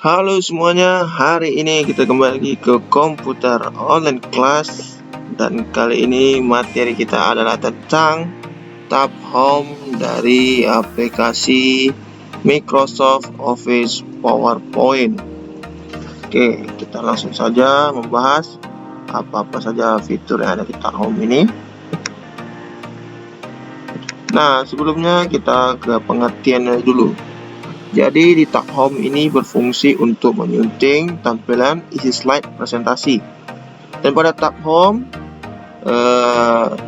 Halo semuanya, hari ini kita kembali lagi ke komputer online class. Dan kali ini materi kita adalah tentang tab home dari aplikasi Microsoft Office PowerPoint. Oke, kita langsung saja membahas apa-apa saja fitur yang ada di tab home ini. Nah, sebelumnya kita ke pengertiannya dulu. Jadi di tab home ini berfungsi untuk menyunting tampilan isi slide presentasi. Dan pada tab home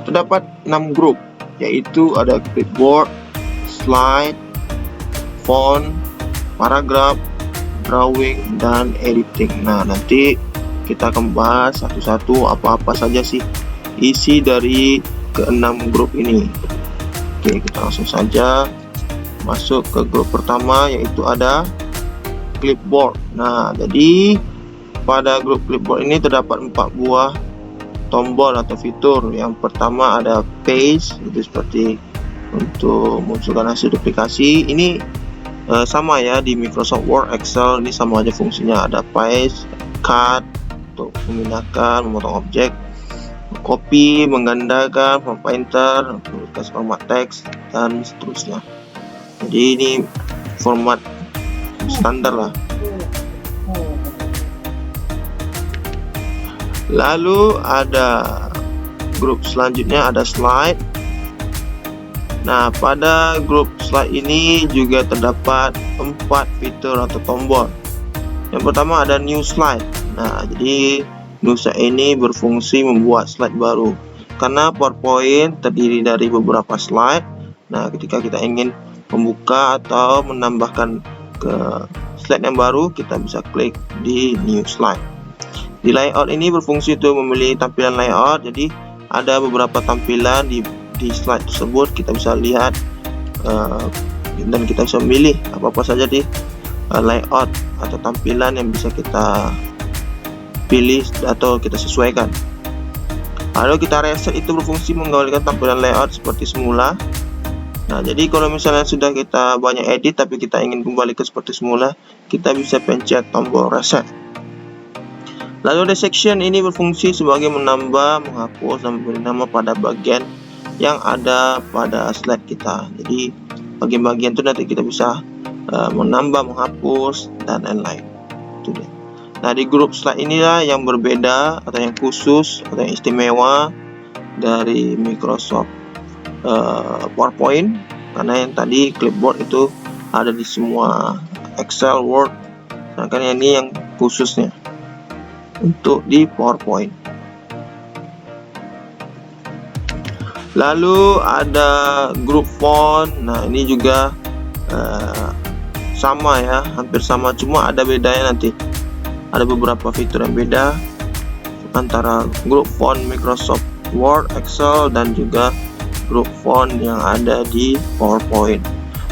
terdapat 6 grup, yaitu ada clipboard, slide, font, paragraf, drawing, dan editing. Nah, nanti kita akan bahas satu-satu apa-apa saja sih isi dari ke-6 grup ini. Oke, kita langsung saja masuk ke grup pertama, yaitu ada clipboard. Nah, jadi pada grup clipboard ini terdapat 4 buah tombol atau fitur. Yang pertama ada paste, itu seperti untuk munculkan hasil duplikasi. Ini sama ya di Microsoft Word, Excel, ini sama aja fungsinya. Ada paste, cut untuk memindahkan, memotong objek, copy, menggandakan, format painter, menuliskan format teks, dan seterusnya. Jadi ini format standar lah. Lalu ada grup selanjutnya, ada slide. Nah, pada grup slide ini juga terdapat 4 fitur atau tombol. Yang pertama ada new slide. Nah, jadi new slide ini berfungsi membuat slide baru. Karena PowerPoint terdiri dari beberapa slide. Nah, ketika kita ingin membuka atau menambahkan ke slide yang baru, kita bisa klik di new slide. Di layout ini berfungsi untuk memilih tampilan layout. Jadi ada beberapa tampilan di slide tersebut, kita bisa lihat dan kita bisa memilih apa-apa saja di layout atau tampilan yang bisa kita pilih atau kita sesuaikan. Lalu kita reset, itu berfungsi mengembalikan tampilan layout seperti semula. Nah, jadi kalau misalnya sudah kita banyak edit tapi kita ingin kembali ke seperti semula, kita bisa pencet tombol reset. Lalu section ini berfungsi sebagai menambah, menghapus, dan memberi nama pada bagian yang ada pada slide kita. Jadi bagian-bagian itu nanti kita bisa menambah, menghapus, dan lain-lain. Itu dia. Nah, di grup slide inilah yang berbeda atau yang khusus atau yang istimewa dari Microsoft PowerPoint, karena yang tadi clipboard itu ada di semua Excel, Word, sedangkan ini yang khususnya untuk di PowerPoint. Lalu ada grup font. Nah, ini juga sama ya, hampir sama, cuma ada bedanya nanti. Ada beberapa fitur yang beda antara grup font Microsoft Word, Excel, dan juga grup font yang ada di PowerPoint.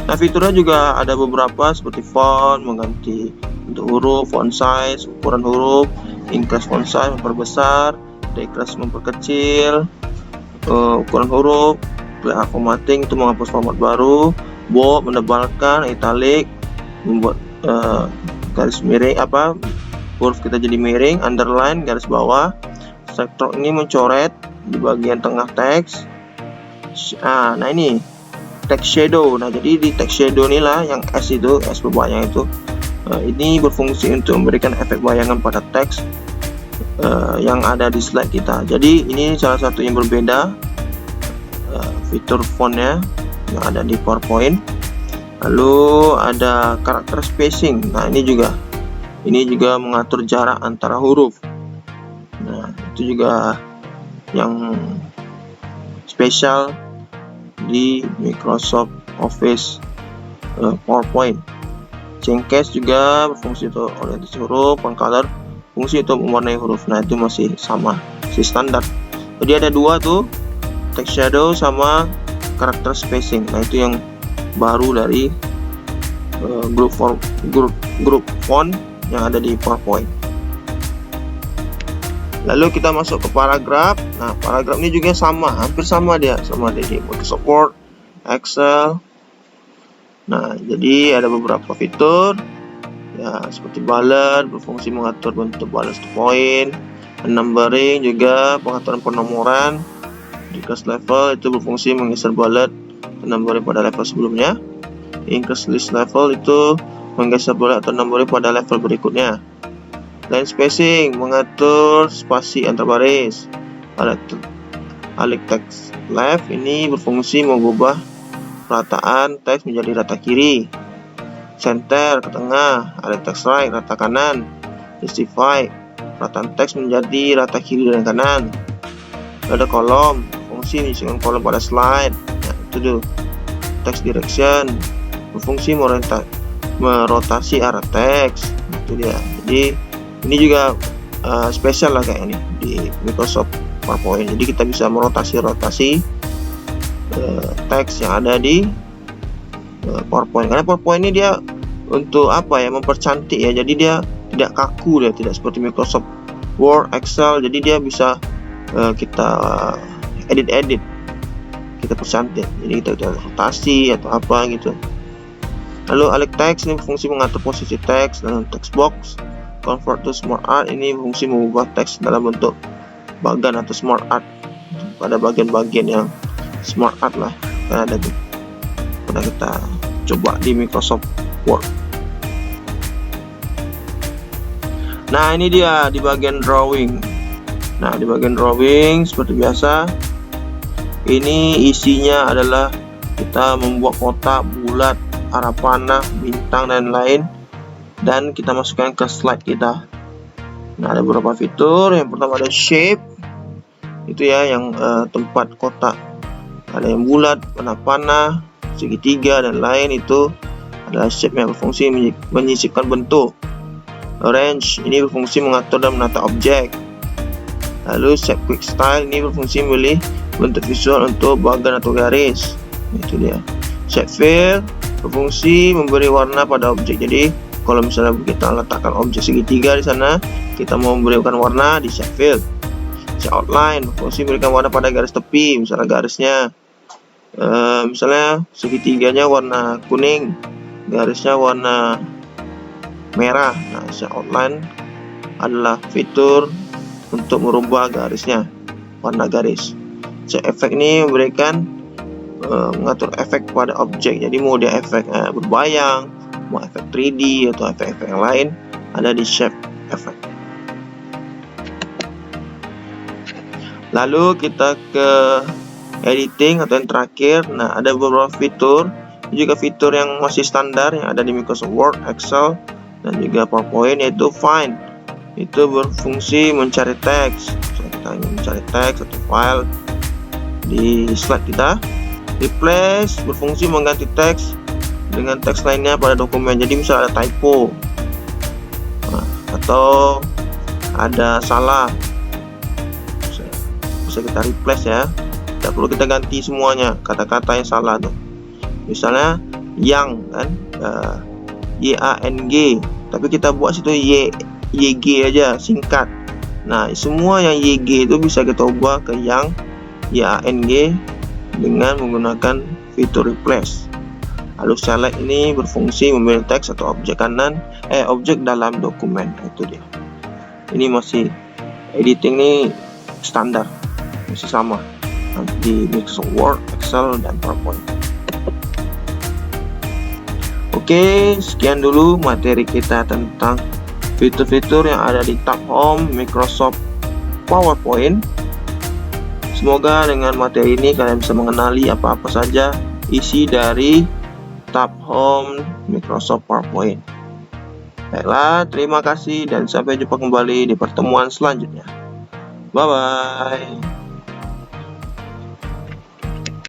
Nah, fiturnya juga ada beberapa seperti font, mengganti bentuk huruf, font size, ukuran huruf, increase font size, memperbesar, decrease memperkecil ukuran huruf, clear formatting itu menghapus format baru, bold menebalkan, italic membuat garis miring huruf kita jadi miring, underline garis bawah, stroke ini mencoret di bagian tengah teks. Nah, ini text shadow. Nah, jadi di text shadow inilah yang S berbayang itu, ini berfungsi untuk memberikan efek bayangan pada teks yang ada di slide kita. Jadi ini salah satu yang berbeda fitur fontnya yang ada di PowerPoint. Lalu ada karakter spacing. Nah, ini juga mengatur jarak antara huruf. Nah, itu juga yang spesial di Microsoft Office PowerPoint. Change case juga berfungsi untuk orientasi huruf, font color fungsi untuk mewarnai huruf. Nah, itu masih sama, masih standar. Jadi ada dua tuh, text shadow sama karakter spacing. Nah, itu yang baru dari grup font yang ada di PowerPoint. Lalu kita masuk ke paragraf. Nah, paragraf ini juga sama, hampir sama dia, sama di Microsoft Word, Excel. Nah, jadi ada beberapa fitur ya, seperti bullet berfungsi mengatur bentuk bullet point, numbering juga pengaturan penomoran. Decrease level itu berfungsi menggeser bullet numbering pada level sebelumnya. Increase list level itu menggeser bullet atau numbering pada level berikutnya. Line spacing mengatur spasi antar baris. Aligned text left ini berfungsi mengubah rataan teks menjadi rata kiri. Center ke tengah. Aligned text right rata kanan. Justify rataan teks menjadi rata kiri dan kanan. Ada kolom, fungsi menyisikan kolom pada slide. Nah, itu tuh. Text direction berfungsi merotasi arah teks. Itu dia. Jadi ini juga spesial lah kayak ini di Microsoft PowerPoint. Jadi kita bisa merotasi teks yang ada di PowerPoint. Karena PowerPoint ini dia untuk apa ya, mempercantik ya. Jadi dia tidak kaku, dia tidak seperti Microsoft Word, Excel. Jadi dia bisa kita edit, kita percantik. Jadi kita rotasi atau apa gitu. Lalu aligned text ini berfungsi mengatur posisi teks dalam text box. Convert to smart art ini berfungsi mengubah teks dalam bentuk bagan atau smart art pada bagian-bagian yang smart art lah. Karena ada tuh, pernah kita coba di Microsoft Word. Nah, ini dia di bagian drawing. Nah, di bagian drawing seperti biasa, ini isinya adalah kita membuat kotak, bulat, arah panah, bintang dan lain, dan kita masukkan ke slide kita. Nah, ada beberapa fitur. Yang pertama ada shape, itu ya yang tempat kotak. Ada yang bulat, panah, segitiga dan lain, itu adalah shape yang berfungsi menyisipkan bentuk. Arrange ini berfungsi mengatur dan menata objek. Lalu shape quick style ini berfungsi memilih bentuk visual untuk bagan atau garis. Itu dia. Shape fill berfungsi memberi warna pada objek. Jadi kalau misalnya kita letakkan objek segitiga di sana, kita mau memberikan warna di shape fill. Shape outline berfungsi memberikan warna pada garis tepi. Misalnya garisnya misalnya segitiganya warna kuning, garisnya warna merah. Nah, shape outline adalah fitur untuk merubah garisnya, warna garis. Shape effect ini memberikan mengatur efek pada objek. Jadi mau dia efek berbayang, mau efek 3D atau efek-efek yang lain, ada di shape effect. Lalu kita ke editing atau yang terakhir. Nah, ada beberapa fitur, juga fitur yang masih standar yang ada di Microsoft Word, Excel, dan juga PowerPoint, yaitu Find. Itu berfungsi mencari teks. Kita ingin mencari teks atau file di slide kita. Replace berfungsi mengganti teks dengan teks lainnya pada dokumen. Jadi misalnya ada typo, atau ada salah, bisa kita replace ya. Tidak perlu kita ganti semuanya kata-kata yang salah tuh. Misalnya yang kan YANG, tapi kita buat situ YG aja, singkat. Nah, semua yang YG itu bisa kita ubah ke yang YANG dengan menggunakan fitur replace. Lalu select ini berfungsi memilih teks atau objek objek dalam dokumen. Itu dia. Ini masih editing ini standar, masih sama di Microsoft Word, Excel, dan PowerPoint. Oke, sekian dulu materi kita tentang fitur-fitur yang ada di tab Home Microsoft PowerPoint. Semoga dengan materi ini kalian bisa mengenali apa-apa saja isi dari tab Home Microsoft PowerPoint. Baiklah, terima kasih dan sampai jumpa kembali di pertemuan selanjutnya. Bye-bye.